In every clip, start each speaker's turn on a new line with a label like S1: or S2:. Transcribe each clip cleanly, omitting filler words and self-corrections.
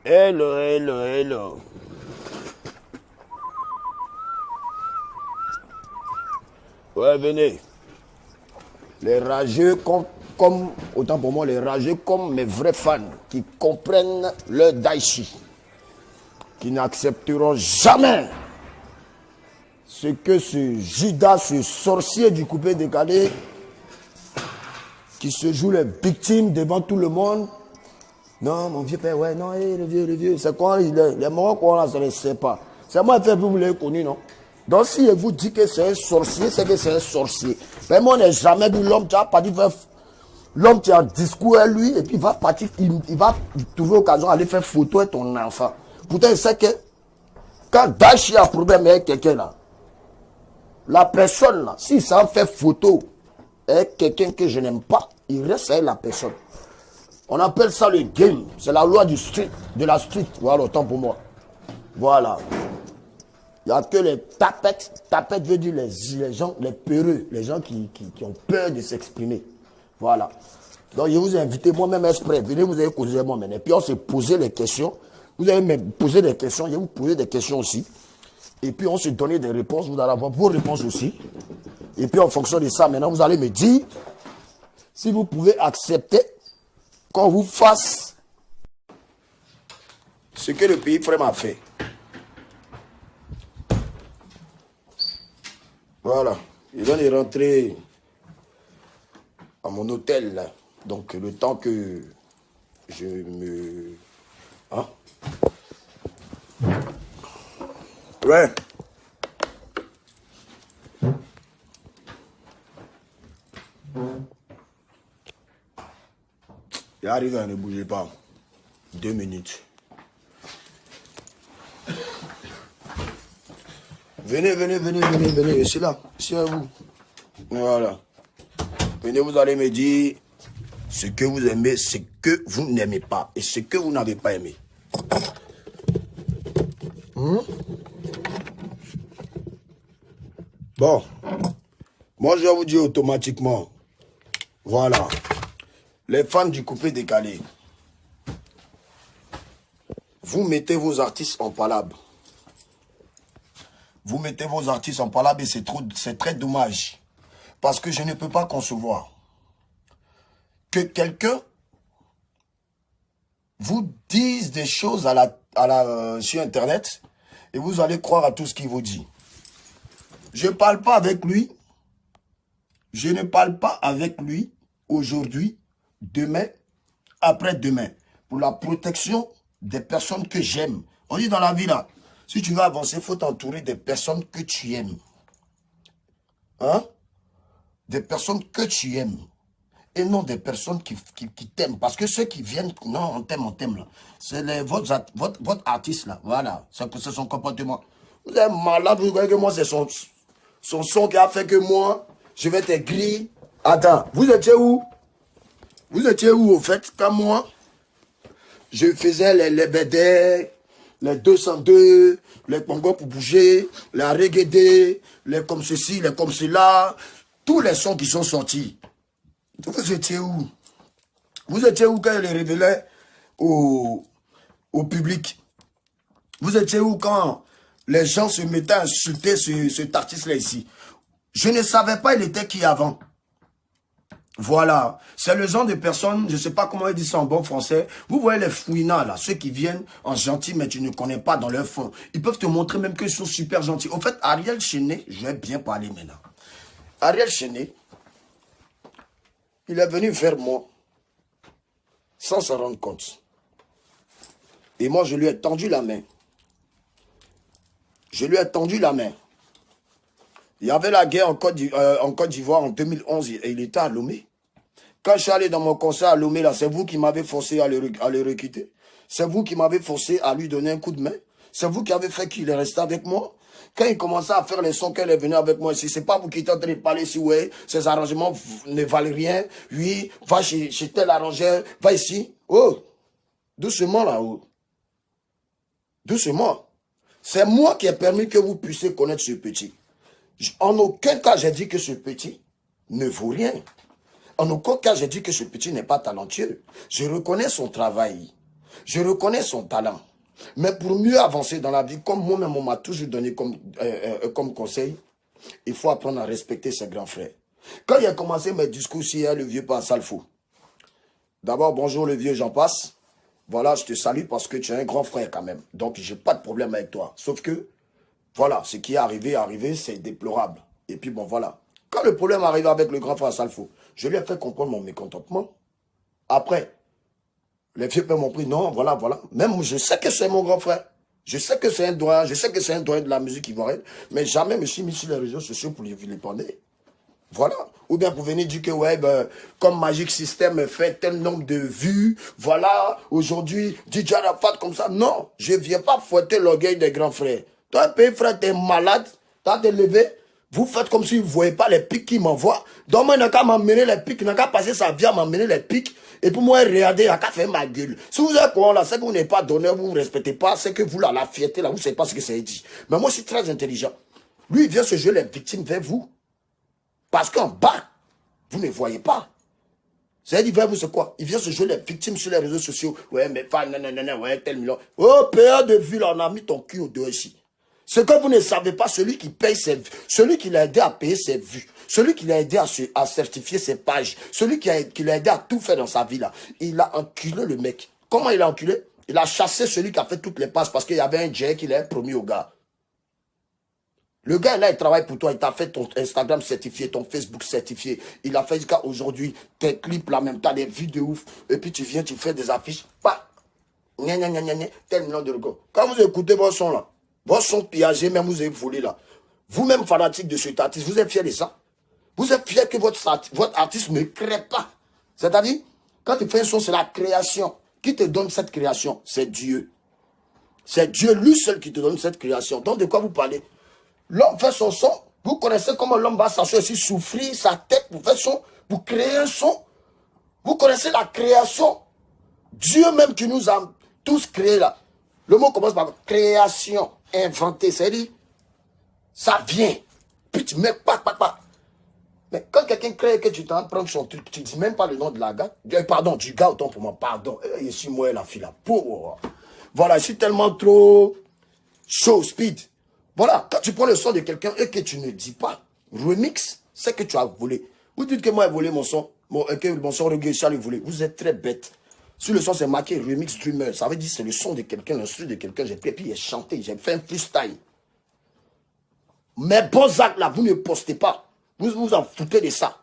S1: Hello, hello, hello. Ouais, venez. Les rageux autant pour moi, les rageux comme mes vrais fans qui comprennent le Daichi, qui n'accepteront jamais ce que ce Judas, ce sorcier du coupé décalé, qui se joue les victimes devant tout le monde. Non, mon vieux père, ouais, non, le vieux, c'est quoi, les morts qu'on a, ça ne sait pas. C'est moi, vous l'avez connu, non? Donc, si je vous dis que c'est un sorcier, c'est que c'est un sorcier. Mais moi, on n'a jamais vu l'homme qui a parti faire. L'homme qui a un discours à lui, et puis il va partir, il va trouver l'occasion d'aller faire photo avec ton enfant. Pourtant, il sait que quand Dachi a un problème avec quelqu'un là, la personne là, s'il s'en fait photo avec quelqu'un que je n'aime pas, il reste avec la personne. On appelle ça le game. C'est la loi du street, de la street. Voilà, autant pour moi. Voilà. Il n'y a que les tapettes. Tapettes veut dire les gens, les peureux, les gens qui ont peur de s'exprimer. Voilà. Donc, je vous ai invité moi-même exprès. Venez, vous allez causer moi maintenant. Et puis, on s'est posé les questions. Vous allez me poser des questions. Je vais vous poser des questions aussi. Et puis, on s'est donné des réponses. Vous allez avoir vos réponses aussi. Et puis, en fonction de ça, maintenant, vous allez me dire si vous pouvez accepter qu'on vous fasse ce que le pays frère m'a fait. Voilà. Il vient de rentrer à mon hôtel, là. Donc, le temps que je me... Hein? Ouais. Il arrive, ne bougez pas. 2 minutes. Venez, je suis là, je suis à vous. Voilà. Venez, vous allez me dire ce que vous aimez, ce que vous n'aimez pas et ce que vous n'avez pas aimé. Bon, moi je vais vous dire automatiquement, voilà, les fans du coupé décalé, vous mettez vos artistes en palabre. Vous mettez vos artistes en palabre et c'est très dommage. Parce que je ne peux pas concevoir que quelqu'un vous dise des choses sur Internet et vous allez croire à tout ce qu'il vous dit. Je ne parle pas avec lui. Je ne parle pas avec lui aujourd'hui, demain, après-demain. Pour la protection des personnes que j'aime. On dit dans la vie là, si tu veux avancer, il faut t'entourer des personnes que tu aimes. Hein? Des personnes que tu aimes. Et non des personnes qui t'aiment. Parce que ceux qui viennent, non, on t'aime là. C'est votre artiste là. Voilà. C'est son comportement. Vous êtes malade, vous voyez que moi, c'est son son qui a fait que moi, je vais être gris. Attends, vous étiez où? Vous étiez où au fait? Quand moi, je faisais les BD, les 202, les Congo pour bouger, la reggae, les comme ceci, les comme cela, tous les sons qui sont sortis. Vous étiez où? Vous étiez où quand je les révélais au public? Vous étiez où quand les gens se mettaient à insulter cet artiste-là ici? Je ne savais pas il était qui avant. Voilà, c'est le genre de personnes, je ne sais pas comment ils disent ça en bon français. Vous voyez les fouinants là, ceux qui viennent en gentil mais tu ne connais pas dans leur fond. Ils peuvent te montrer même qu'ils sont super gentils. Au fait, Ariel Chené, je vais bien parler maintenant. Ariel Chené, il est venu vers moi sans s'en rendre compte. Et moi, je lui ai tendu la main. Je lui ai tendu la main. Il y avait la guerre en Côte d'Ivoire en 2011 et il était à Lomé. Quand je suis allé dans mon concert à Lomé, là, c'est vous qui m'avez forcé à le recruter. C'est vous qui m'avez forcé à lui donner un coup de main. C'est vous qui avez fait qu'il est resté avec moi. Quand il commençait à faire les sons qu'elle est venue avec moi ici, c'est pas vous qui êtes en train de parler ici, ouais, ces arrangements ne valent rien. Oui, va chez tel arrangeur, va ici. Oh, doucement là-haut. Doucement. C'est moi qui ai permis que vous puissiez connaître ce petit. En aucun cas, j'ai dit que ce petit ne vaut rien. En aucun cas, j'ai dit que ce petit n'est pas talentueux. Je reconnais son travail. Je reconnais son talent. Mais pour mieux avancer dans la vie, comme moi-même on m'a toujours donné comme conseil, il faut apprendre à respecter ses grands frères. Quand il a commencé mes discours hier, le vieux pas sale fou. D'abord, bonjour le vieux, j'en passe. Voilà, je te salue parce que tu es un grand frère quand même. Donc, j'ai pas de problème avec toi. Sauf que, voilà, ce qui est arrivé, c'est déplorable. Et puis bon, voilà. Quand le problème arrive avec le grand frère Salfo, je lui ai fait comprendre mon mécontentement. Après, les vieux pères m'ont pris, non, voilà. Même je sais que c'est mon grand frère. Je sais que c'est un doyen, de la musique ivoirienne. Mais jamais je me suis mis sur les réseaux sociaux pour lui parler. Voilà. Ou bien pour venir dire que, ouais, ben, comme Magic System fait tel nombre de vues, voilà, aujourd'hui, DJ Arafat comme ça. Non, je ne viens pas fouetter l'orgueil des grands frères. Toi, pays frère, t'es malade, t'as te levé, vous faites comme si vous ne voyez pas les pics qui m'envoient. Donc, moi, il n'a qu'à m'emmener les pics, il n'a qu'à passer sa vie à m'emmener les pics. Et pour moi, regardez, il n'a qu'à faire ma gueule. Si vous êtes quoi là, c'est que vous n'êtes pas donneur, vous ne respectez pas, c'est que vous, là, la fierté, là, vous ne savez pas ce que c'est dit. Mais moi, je suis très intelligent. Lui, il vient se jouer les victimes vers vous. Parce qu'en bas, vous ne voyez pas. C'est-à-dire, vers vous, c'est quoi? Il vient se jouer les victimes sur les réseaux sociaux. Ouais, mais pas, non, ouais, tel million. Oh, payeur de vue, là, on a mis ton cul au dos ici. Ce que vous ne savez pas, celui qui paye ses vues, celui qui l'a aidé à payer ses vues, celui qui l'a aidé à certifier ses pages, celui qui l'a aidé à tout faire dans sa vie, là, il a enculé le mec. Comment il a enculé? Il a chassé celui qui a fait toutes les passes parce qu'il y avait un Jay qui l'a promis au gars. Le gars, là, il travaille pour toi. Il t'a fait ton Instagram certifié, ton Facebook certifié. Il a fait jusqu'à aujourd'hui tes clips là même. T'as des vues de ouf. Et puis tu viens, tu fais des affiches. Pas. Tel million de records. Quand vous écoutez vos sons là, vos sons pillagés, même vous avez volé là. Vous-même fanatique de cet artiste, vous êtes fier de ça? Vous êtes fier que votre artiste ne crée pas? C'est-à-dire, quand tu fais un son, c'est la création. Qui te donne cette création? C'est Dieu. C'est Dieu lui seul qui te donne cette création. Donc de quoi vous parlez? L'homme fait son son. Vous connaissez comment l'homme va s'asseoir ici, souffrir sa tête pour faire son, pour créer un son. Vous connaissez la création. Dieu même qui nous a tous créés là. Le mot commence par création, inventer. C'est-à-dire, ça vient. Puis tu mets pas. Mais quand quelqu'un crée et que tu t'en prends son truc, tu dis même pas le nom de la gars. Pardon, du gars, autant pour moi, pardon. Je suis moi la fille là. Voilà, je suis tellement trop chaud, speed. Voilà, quand tu prends le son de quelqu'un et que tu ne dis pas remix, c'est que tu as volé. Vous dites que moi j'ai volé mon son, que mon son reggae, ça le volé. Vous êtes très bête. Sur le son, c'est marqué remix dreamer. Ça veut dire que c'est le son de quelqu'un, l'instru de quelqu'un. J'ai pris et puis j'ai chanté, j'ai fait un freestyle. Mais bons actes là, vous ne postez pas. Vous vous en foutez de ça.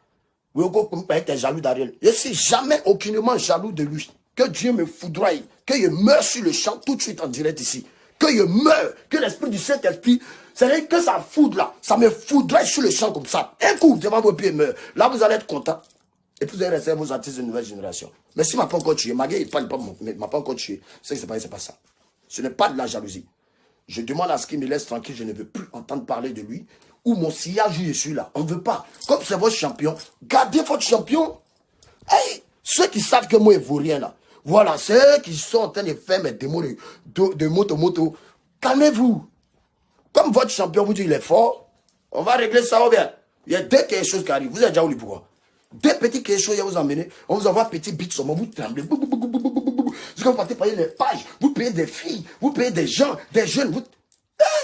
S1: Vous êtes jaloux d'Ariel. Je ne suis jamais aucunement jaloux de lui. Que Dieu me foudroie, que je meure sur le champ tout de suite en direct ici. Que je meure, que l'esprit du Saint-Esprit, c'est-à-dire que ça foudre là, ça me foudrait sur le champ comme ça. Un coup, devant vos pieds meurt. Là, vous allez être content. Et puis vous allez rester vos artistes de nouvelle génération. Mais s'il ne m'a pas encore tué, ma gueule, il ne m'a pas encore tué. C'est pas ça. Ce n'est pas de la jalousie. Je demande à ce qu'il me laisse tranquille, je ne veux plus entendre parler de lui. Ou mon sillage, je suis là. On ne veut pas. Comme c'est votre champion, gardez votre champion. Hey, ceux qui savent que moi, il ne vaut rien là. Voilà, ceux qui sont en train de faire mes démos de moto. Calmez-vous. Comme votre champion vous dit qu'il est fort, on va régler ça ou bien. Il y a deux quelque chose qui arrivent. Vous avez déjà oublié pourquoi. Deux petits quelque chose, vous emmener. On vous envoie petit bit sur moi, vous tremblez. Vous partez payer les pages, vous payez des filles, vous payez des gens, des jeunes.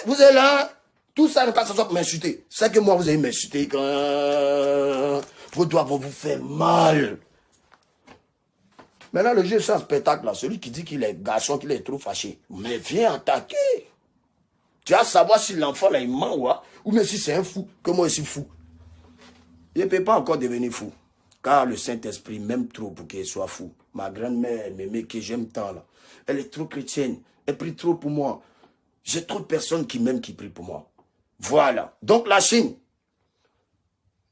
S1: Vous êtes là. Tout ça ne pas s'asseoir pour m'insulter. C'est que moi, vous allez m'insulter quand vos doigts vont vous faire mal. Maintenant, le jeu, c'est un spectacle là. Celui qui dit qu'il est garçon, qu'il est trop fâché. Mais viens attaquer. Tu vas savoir si l'enfant là, il ment ou même si c'est un fou, que moi je suis fou. Il ne peut pas encore devenir fou. Car le Saint-Esprit m'aime trop pour qu'il soit fou. Ma grand-mère m'aimait que j'aime tant là. Elle est trop chrétienne. Elle prie trop pour moi. J'ai trop de personnes qui m'aiment, qui prient pour moi. Voilà. Donc la Chine.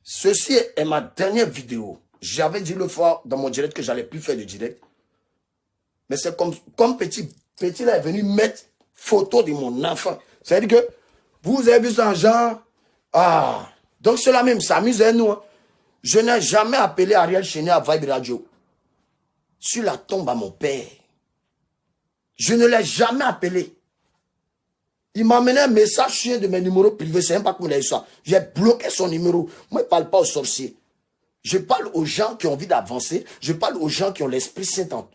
S1: Ceci est ma dernière vidéo. J'avais dit le fois dans mon direct que j'allais plus faire de direct. Mais c'est comme petit là est venu mettre photo de mon enfant. C'est-à-dire que vous avez vu ça en genre. Ah. Donc cela même s'amuse à nous. Hein. Je n'ai jamais appelé Ariel Chéné à Vibe Radio. Sur la tombe à mon père. Je ne l'ai jamais appelé. Il m'a amené un message chien de mes numéros privés. C'est même pas comme il a eu ça. J'ai bloqué son numéro. Moi, je ne parle pas aux sorciers. Je parle aux gens qui ont envie d'avancer. Je parle aux gens qui ont l'esprit saint en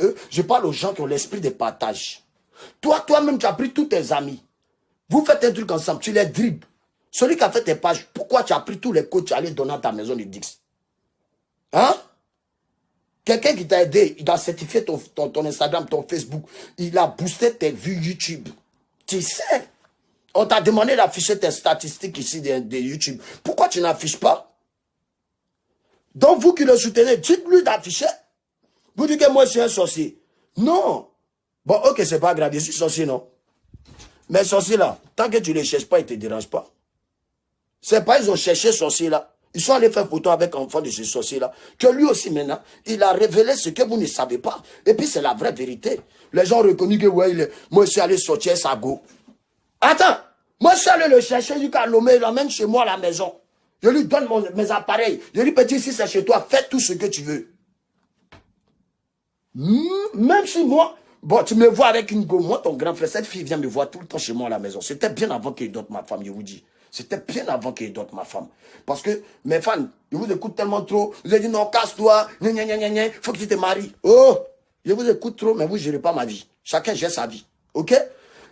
S1: eux. Je parle aux gens qui ont l'esprit de partage. Toi-même, tu as pris tous tes amis. Vous faites un truc ensemble, tu les dribbles. Celui qui a fait tes pages, pourquoi tu as pris tous les codes, tu es allé donner à ta maison de Dix? Hein? Quelqu'un qui t'a aidé, il a certifié ton Instagram, ton Facebook. Il a boosté tes vues YouTube. Tu sais. On t'a demandé d'afficher tes statistiques ici de YouTube. Pourquoi tu n'affiches pas? Donc, vous qui le soutenez, dites-lui d'afficher. Vous dites que moi, je suis un sorcier. Non. Bon, ok, c'est pas grave, je suis sorcier, non. Mais sorcier là, tant que tu ne les cherches pas, ils ne te dérangent pas. C'est pas, ils ont cherché sorcier là. Ils sont allés faire photo avec un enfant de ce sorcier là. Que lui aussi maintenant, il a révélé ce que vous ne savez pas. Et puis c'est la vraie vérité. Les gens ont reconnu que ouais, moi je suis allé sortir sa go. Attends, moi je suis allé le chercher, du Lomé, il l'emmène chez moi à la maison. Je lui donne mes appareils. Je lui dis, petit, si c'est chez toi, fais tout ce que tu veux. Même si moi, bon, tu me vois avec une go, moi, ton grand frère, cette fille vient me voir tout le temps chez moi à la maison. C'était bien avant qu'il dote ma femme, je vous dis. C'était bien avant qu'il dote ma femme. Parce que mes fans, je vous écoute tellement trop. Vous avez dit, non, casse-toi, faut que tu te maries. Oh, je vous écoute trop, mais vous ne gérez pas ma vie. Chacun gère sa vie. OK?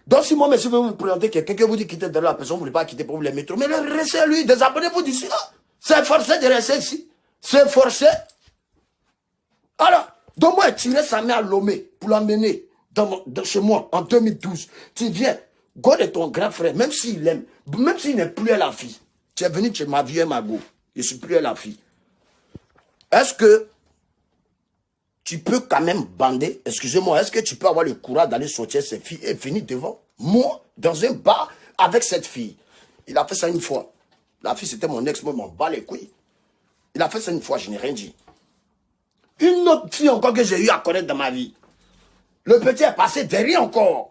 S1: Donc, si moi, monsieur, je veux vous présenter quelqu'un que vous dites quitter de la personne, vous ne voulez pas quitter pour vous les métros. Mais restez lui, désabonnez-vous d'ici là. C'est forcé de rester ici. C'est forcé. Alors, donc moi, tirer sa mère à Lomé pour l'emmener chez moi en 2012. Tu viens, go de ton grand frère, même s'il aime, même s'il n'est plus à la fille. Tu es venu chez ma vieille Mago. Je ne suis plus à la fille. Est-ce que tu peux quand même bander, excusez-moi, est-ce que tu peux avoir le courage d'aller sortir cette fille et venir devant moi, dans un bar, avec cette fille? Il a fait ça une fois. La fille, c'était mon ex, moi, m'en bat les couilles. Il a fait ça une fois, je n'ai rien dit. Une autre fille encore que j'ai eu à connaître dans ma vie. Le petit est passé derrière encore.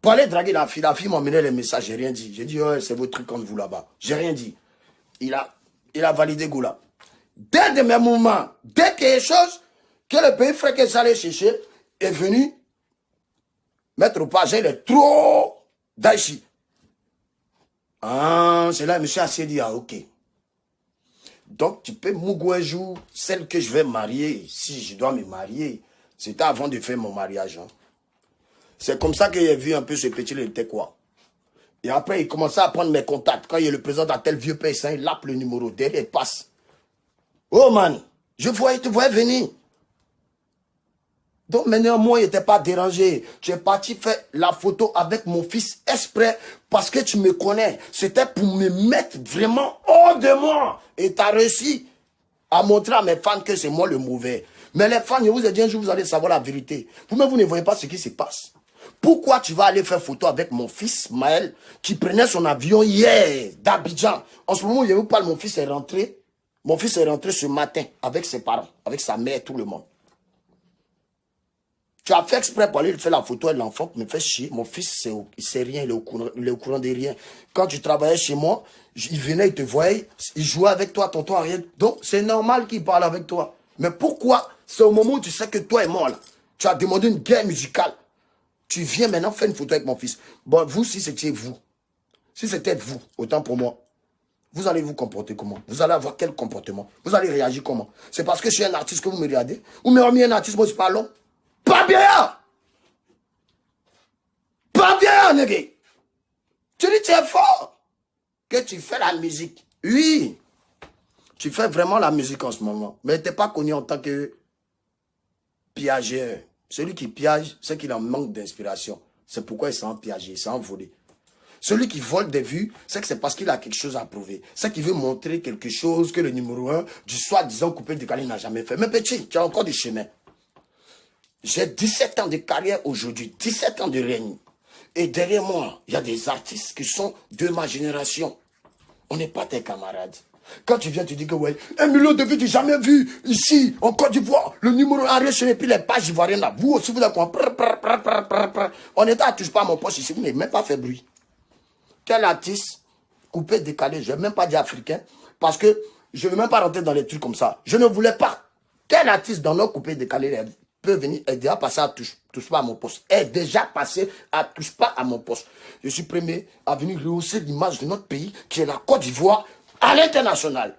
S1: Pour aller draguer la fille m'a mené les messages, j'ai rien dit. J'ai dit, oh, c'est votre truc contre vous là-bas. J'ai rien dit. Il a validé Goula. Dès de mes moments, dès qu'il y a quelque chose que le pays frère que j'allais chercher est venu mettre au pas, il est trop d'Aïchi. Ah, c'est là, monsieur Assier dit, ah, ok. Donc, tu peux m'ouguer un jour, celle que je vais marier, si je dois me marier, c'était avant de faire mon mariage. Hein. C'est comme ça que j'ai vu un peu ce petit, il était quoi. Et après, il commençait à prendre mes contacts. Quand il y a le président d'un tel vieux paysan, il lappe le numéro, derrière, il passe. Oh man, je te voyais venir. Donc maintenant, moi, il n'était pas dérangé. Tu es parti faire la photo avec mon fils exprès parce que tu me connais. C'était pour me mettre vraiment hors de moi. Et tu as réussi à montrer à mes fans que c'est moi le mauvais. Mais les fans, je vous ai dit un jour, vous allez savoir la vérité. Vous-même, vous ne voyez pas ce qui se passe. Pourquoi tu vas aller faire photo avec mon fils, Maël, qui prenait son avion hier d'Abidjan? En ce moment, je vous parle, mon fils est rentré. Mon fils est rentré ce matin avec ses parents, avec sa mère, tout le monde. Tu as fait exprès pour aller faire la photo et l'enfant me fait chier. Mon fils, il sait rien, il est au courant de rien. Quand tu travaillais chez moi, il venait, il te voyait, il jouait avec toi, tonton Ariel. Donc, c'est normal qu'il parle avec toi. Mais pourquoi? C'est au moment où tu sais que toi et moi, là, tu as demandé une guerre musicale. Tu viens maintenant faire une photo avec mon fils. Bon, vous, si c'était vous, autant pour moi, vous allez vous comporter comment? Vous allez avoir quel comportement? Vous allez réagir comment? C'est parce que je suis un artiste que vous me regardez? Ou me remis un artiste, moi, je parle long? Pas bien! Pas bien, nègre! Tu dis, tu es fort! Que tu fais la musique. Oui! Tu fais vraiment la musique en ce moment. Mais tu n'es pas connu en tant que piageur. Celui qui piage, c'est qu'il en manque d'inspiration. C'est pourquoi il s'est piagé, il s'est envolé. Celui qui vole des vues, c'est que c'est parce qu'il a quelque chose à prouver. C'est qu'il veut montrer quelque chose que le numéro 1 du soi-disant coupé décalé n'a jamais fait. Mais petit, tu as encore du chemin. J'ai 17 ans de carrière aujourd'hui, 17 ans de règne. Et derrière moi, il y a des artistes qui sont de ma génération. On n'est pas tes camarades. Quand tu viens, tu dis que ouais, 1 million de vues, tu n'as jamais vu ici, en Côte d'Ivoire, le numéro 1 recherché, et puis les pages ivoiriennes là. Vous aussi, vous êtes quoi? On n'était à touche pas à mon poste ici, vous n'avez même pas fait bruit. Quel artiste coupé, décalé, je n'ai même pas dit africain, parce que je ne veux même pas rentrer dans les trucs comme ça. Je ne voulais pas. Quel artiste dans nos coupés, décalés peut venir, est déjà passé à touche pas à mon poste. Est déjà passé à touche pas à mon poste. Je suis premier à venir rehausser l'image de notre pays, qui est la Côte d'Ivoire, à l'international.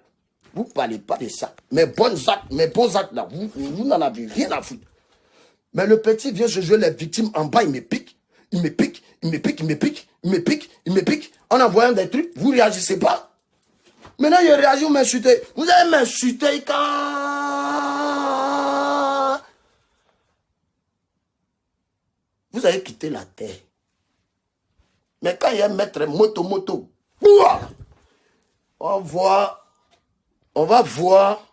S1: Vous ne parlez pas de ça. Mes bons actes là, vous n'en avez rien à foutre. Mais le petit vient se jouer les victimes en bas, il me pique. Il me pique, il me pique, il me pique, il me pique, il me pique. En envoyant des trucs, vous ne réagissez pas. Maintenant, il réagit, vous m'insultez. Vous allez m'insulter quand vous avez quitté la terre. Mais quand il y a un maître moto, on va voir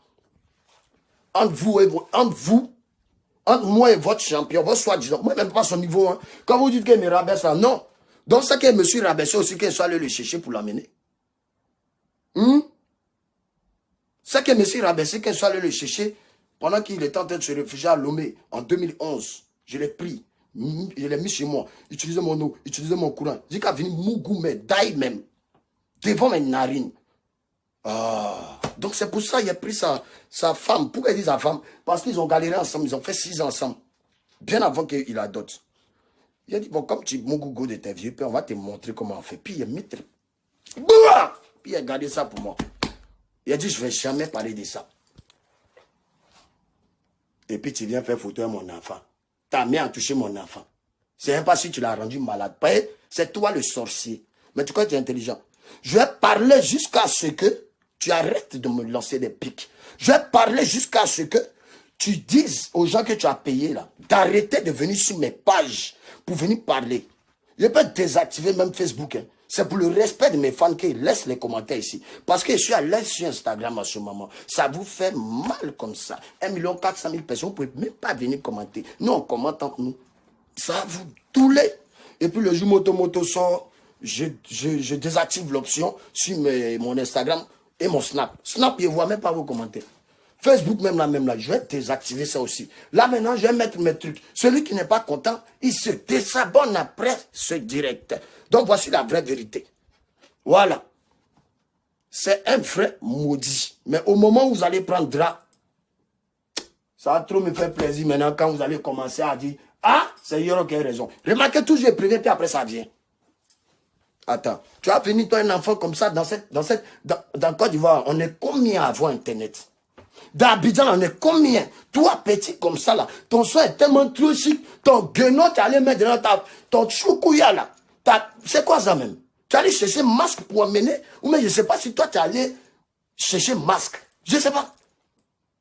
S1: entre moi et votre champion, votre soi-disant, moi même pas son niveau. Hein. Quand vous dites qu'il me rabaisse là, non. Donc c'est qu'il me suis rabaissé aussi, qu'il soit allé le chercher pour l'amener. C'est qu'il me suis rabaissé, qu'il soit allé le chercher pendant qu'il était en train de se réfugier à Lomé en 2011. Je l'ai pris, je l'ai mis chez moi, utilisé mon eau, utilisé mon courant. J'ai qu'à venir mougou, mais d'ail même, devant mes narines. Ah, donc c'est pour ça qu'il a pris sa femme. Pourquoi il dit sa femme? Parce qu'ils ont galéré ensemble, ils ont fait 6 ans ensemble. Bien avant qu'il adopte. Il a dit, bon, comme tu es mon gogo de tes vieux pères, on va te montrer comment on fait. Puis il a mis... Puis il a gardé ça pour moi. Il a dit, je ne vais jamais parler de ça. Et puis tu viens faire photo à mon enfant. Ta mère a touché mon enfant. C'est même pas si tu l'as rendu malade. C'est toi le sorcier. Mais tu crois que tu es intelligent. Je vais parler jusqu'à ce que tu arrêtes de me lancer des pics. Je vais parler jusqu'à ce que tu dises aux gens que tu as payé là, d'arrêter de venir sur mes pages pour venir parler. Je peux désactiver même Facebook. Hein. C'est pour le respect de mes fans qu'ils laissent les commentaires ici. Parce que je suis à l'aise sur Instagram à ce moment. Ça vous fait mal comme ça. 1 400 000 personnes, vous ne pouvez même pas venir commenter. Nous, on commente entre nous. Ça va vous douler. Et puis le jour moto sort, je désactive l'option sur mon Instagram et mon Snap. Snap, je ne vois même pas vos commentaires. Facebook, même là, je vais désactiver ça aussi. Là, maintenant, je vais mettre mes trucs. Celui qui n'est pas content, il se désabonne après ce direct. Donc, voici la vraie vérité. Voilà. C'est un vrai maudit. Mais au moment où vous allez prendre drap, ça va trop me faire plaisir maintenant quand vous allez commencer à dire, ah, c'est Yoro qui a raison. Remarquez toujours, je préviens, puis après ça vient. Attends, tu as fini toi un enfant comme ça dans Côte d'Ivoire, on est combien à avoir Internet? D'Abidjan, on est combien? Toi, petit comme ça, là, ton son est tellement trop chic, ton guenon, tu allais mettre dans ton choukouya, là. C'est quoi ça même? Tu allais chercher masque pour amener? Ou mais je ne sais pas si toi, tu allais chercher masque. Je ne sais pas.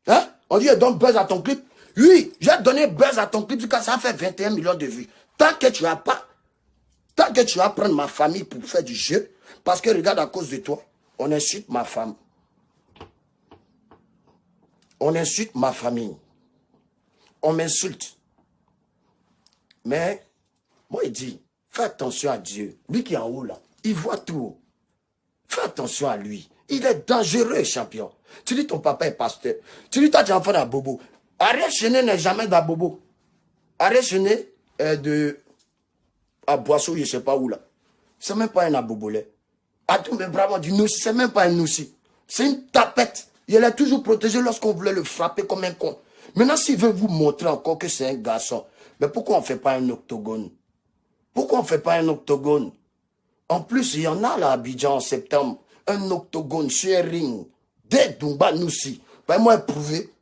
S1: Hein? On dit, donne buzz à ton clip. Oui, j'ai donné buzz à ton clip, parce que ça fait 21 millions de vues. Tant que tu vas prendre ma famille pour faire du jeu, parce que regarde, à cause de toi, on insulte ma femme. On insulte ma famille. On m'insulte. Mais, moi, il dit, fais attention à Dieu. Lui qui est en haut, là, il voit tout. Fais attention à lui. Il est dangereux, champion. Tu dis, ton papa est pasteur. Tu dis, toi, tu es enfant d'un bobo. Ariel Chené n'est jamais d'un bobo. Ariel Chené est à Boisseau, je ne sais pas où, là. C'est même pas un abobolé. À tous mes bras, du noussi, c'est même pas un noussi. C'est une tapette. Il est toujours protégé lorsqu'on voulait le frapper comme un con. Maintenant, s'il veut vous montrer encore que c'est un garçon, mais pourquoi on ne fait pas un octogone? Pourquoi on ne fait pas un octogone? En plus, il y en a là à Abidjan en septembre. Un octogone sur un ring. Dès Dumba Noussi. Ben moi, prouver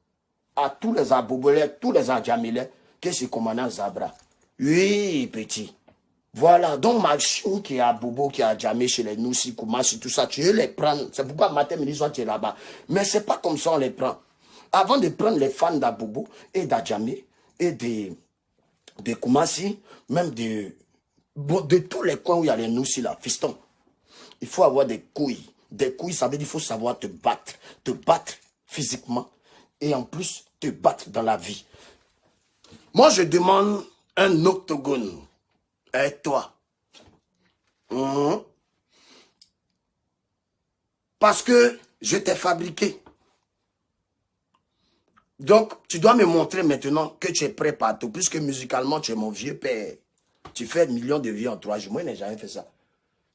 S1: à tous les abobolais, tous les adjamilais, que c'est commandant Zabra. Oui, petit. Voilà, donc machine qui est à Bobo, qui a jamais chez les Noussi, Koumassi, tout ça, tu veux les prendre. C'est pourquoi matin, midi, soir, tu es là-bas. Mais c'est pas comme ça on les prend. Avant de prendre les fans d'Abobo et d'Adjamé et de Koumassi, même de tous les coins où il y a les Noussi là, fiston, il faut avoir des couilles. Des couilles, ça veut dire qu'il faut savoir te battre physiquement et en plus te battre dans la vie. Moi, je demande un octogone. Et toi? Parce que je t'ai fabriqué. Donc, tu dois me montrer maintenant que tu es prêt partout. Puisque musicalement, tu es mon vieux père. Tu fais millions de vues en 3 jours. Moi, il n'a jamais fait ça.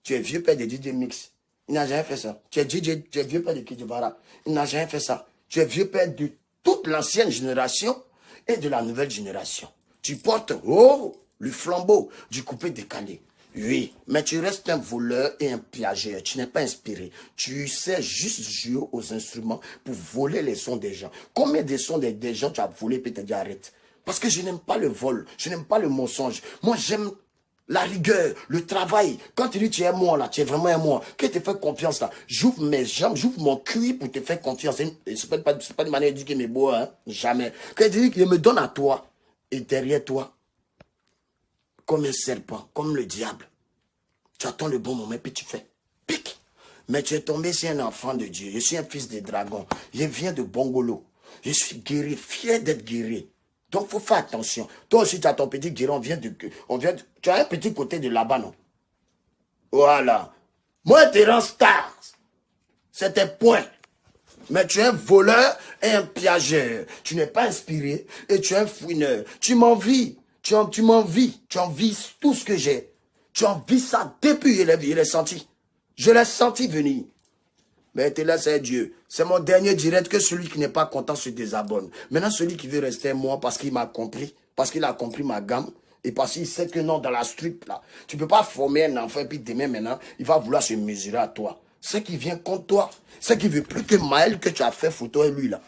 S1: Tu es vieux père de DJ Mix. Il n'a jamais fait ça. Tu es vieux père de Kidjibara. Il n'a jamais fait ça. Tu es vieux père de toute l'ancienne génération et de la nouvelle génération. Tu portes, le flambeau du coupé décalé. Oui, mais tu restes un voleur et un piageur. Tu n'es pas inspiré. Tu sais juste jouer aux instruments pour voler les sons des gens. Combien de sons des gens tu as volé et tu as dit arrête? Parce que je n'aime pas le vol. Je n'aime pas le mensonge. Moi, j'aime la rigueur, le travail. Quand tu dis tu es moi là, tu es vraiment un moi. Que te fais confiance là. J'ouvre mes jambes, j'ouvre mon cuir pour te faire confiance. Et c'est pas une manière de dire qu'il est beau, hein. Jamais. Quand tu dis qu'il me donne à toi et derrière toi, comme un serpent, comme le diable. Tu attends le bon moment et puis tu fais pic. Mais tu es tombé sur un enfant de Dieu. Je suis un fils de dragon. Je viens de Bongolo. Je suis guéri, fier d'être guéri. Donc, il faut faire attention. Toi aussi, tu as ton petit guéri. Tu as un petit côté de là-bas, non? Voilà. Moi, tu es un star. C'était point. Mais tu es un voleur et un piageur. Tu n'es pas inspiré et tu es un fouineur. Tu m'envies. Tu m'envies. Tu envies tout ce que j'ai. Tu envies ça depuis il est senti. Je l'ai senti venir. Mais t'es là, c'est Dieu. C'est mon dernier direct que celui qui n'est pas content se désabonne. Maintenant, celui qui veut rester moi parce qu'il m'a compris, parce qu'il a compris ma gamme, et parce qu'il sait que non, dans la street, là, tu ne peux pas former un enfant et puis demain, maintenant, il va vouloir se mesurer à toi. C'est qui vient contre toi. C'est qui veut plus que Maël que tu as fait photo et lui, là.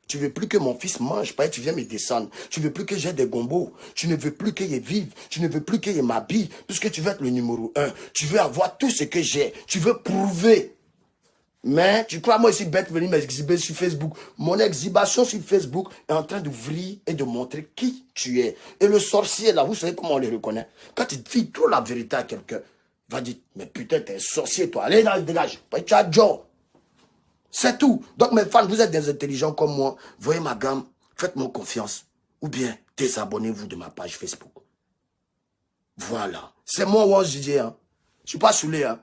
S1: Tu veux plus que mon fils mange, pas tu viens me descendre. Tu veux plus que j'ai des gombos. Tu ne veux plus qu'il vive. Tu ne veux plus qu'il m'habille. Puisque tu veux être le numéro 1. Tu veux avoir tout ce que j'ai. Tu veux prouver. Mais tu crois, moi ici, bête, venir m'exhiber sur Facebook. Mon exhibition sur Facebook est en train d'ouvrir et de montrer qui tu es. Et le sorcier, là, vous savez comment on le reconnaît? Quand tu dis trop la vérité à quelqu'un, va dire, mais putain, t'es un sorcier, toi. Allez, là, dégage. Tu as Joe. C'est tout. Donc, mes fans, vous êtes des intelligents comme moi. Voyez ma gamme. Faites-moi confiance. Ou bien, désabonnez-vous de ma page Facebook. Voilà. C'est moi, Waz DJ. Hein. Je ne suis pas saoulé. Hein.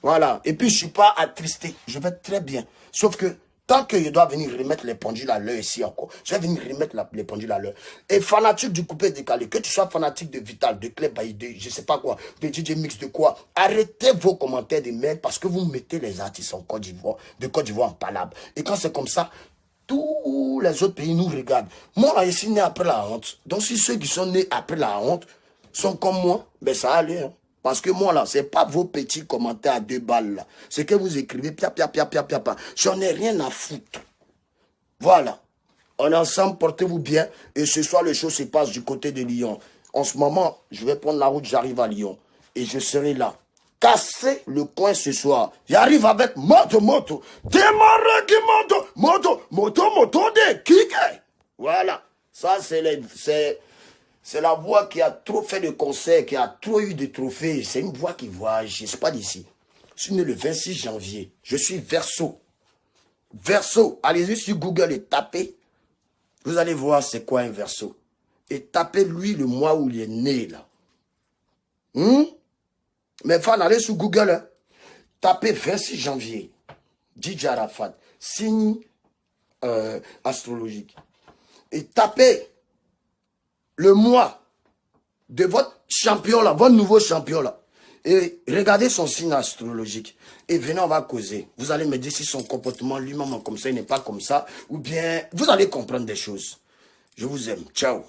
S1: Voilà. Et puis, je ne suis pas attristé. Je vais très bien. Sauf que, tant que je dois venir remettre les pendules à l'heure ici encore, je vais venir remettre les pendules à l'heure. Et fanatique du coupé décalé, que tu sois fanatique de Vital, de Clé Baï, de je ne sais pas quoi, de DJ Mix, de quoi, arrêtez vos commentaires de merde parce que vous mettez les artistes en Côte d'Ivoire, de Côte d'Ivoire en palabre. Et quand c'est comme ça, tous les autres pays nous regardent. Moi, je suis né après la honte. Donc, si ceux qui sont nés après la honte sont comme moi, ben ça allait. Hein. Parce que moi, là, c'est pas vos petits commentaires à 2 balles, là. C'est que vous écrivez, pia. J'en ai rien à foutre. Voilà. On est ensemble, portez-vous bien. Et ce soir, les choses se passent du côté de Lyon. En ce moment, je vais prendre la route, j'arrive à Lyon. Et je serai là. Casser le coin ce soir. J'arrive avec moto. Démarrer qui moto de Kike. Voilà. Ça, c'est la voix qui a trop fait de concerts, qui a trop eu de trophées. C'est une voix qui voyage. Je ne suis pas d'ici. Je suis né le 26 janvier. Je suis Verseau. Verseau. Allez-y sur Google et tapez. Vous allez voir c'est quoi un Verseau. Et tapez lui le mois où il est né là. Mes fans, allez sur Google. Hein. Tapez 26 janvier. DJ Arafat. Signe astrologique. Et tapez le mois de votre champion là, votre nouveau champion là. Et regardez son signe astrologique. Et venez, on va causer. Vous allez me dire si son comportement lui-même comme ça, il n'est pas comme ça. Ou bien, vous allez comprendre des choses. Je vous aime. Ciao.